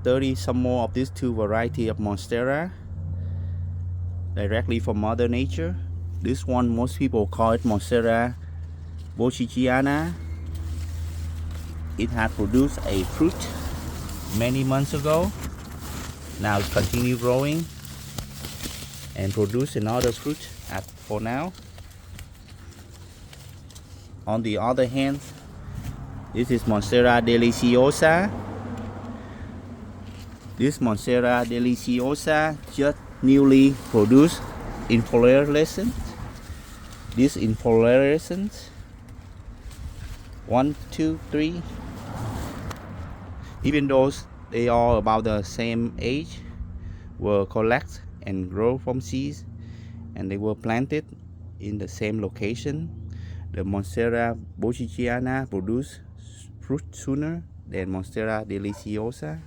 30 some more of these two variety of Monstera directly from Mother Nature. This one most people call it Monstera borsigiana. It had produced a fruit many months ago. Now it's continue growing and produce another fruit for now. On the other hand, this is Monstera deliciosa. This Monstera deliciosa just newly produced inflorescence. This inflorescence 1, 2, 3. Even though they are about the same age, were collected and grow from seeds, and they were planted in the same location. The Monstera borsigiana produce fruit sooner than Monstera deliciosa.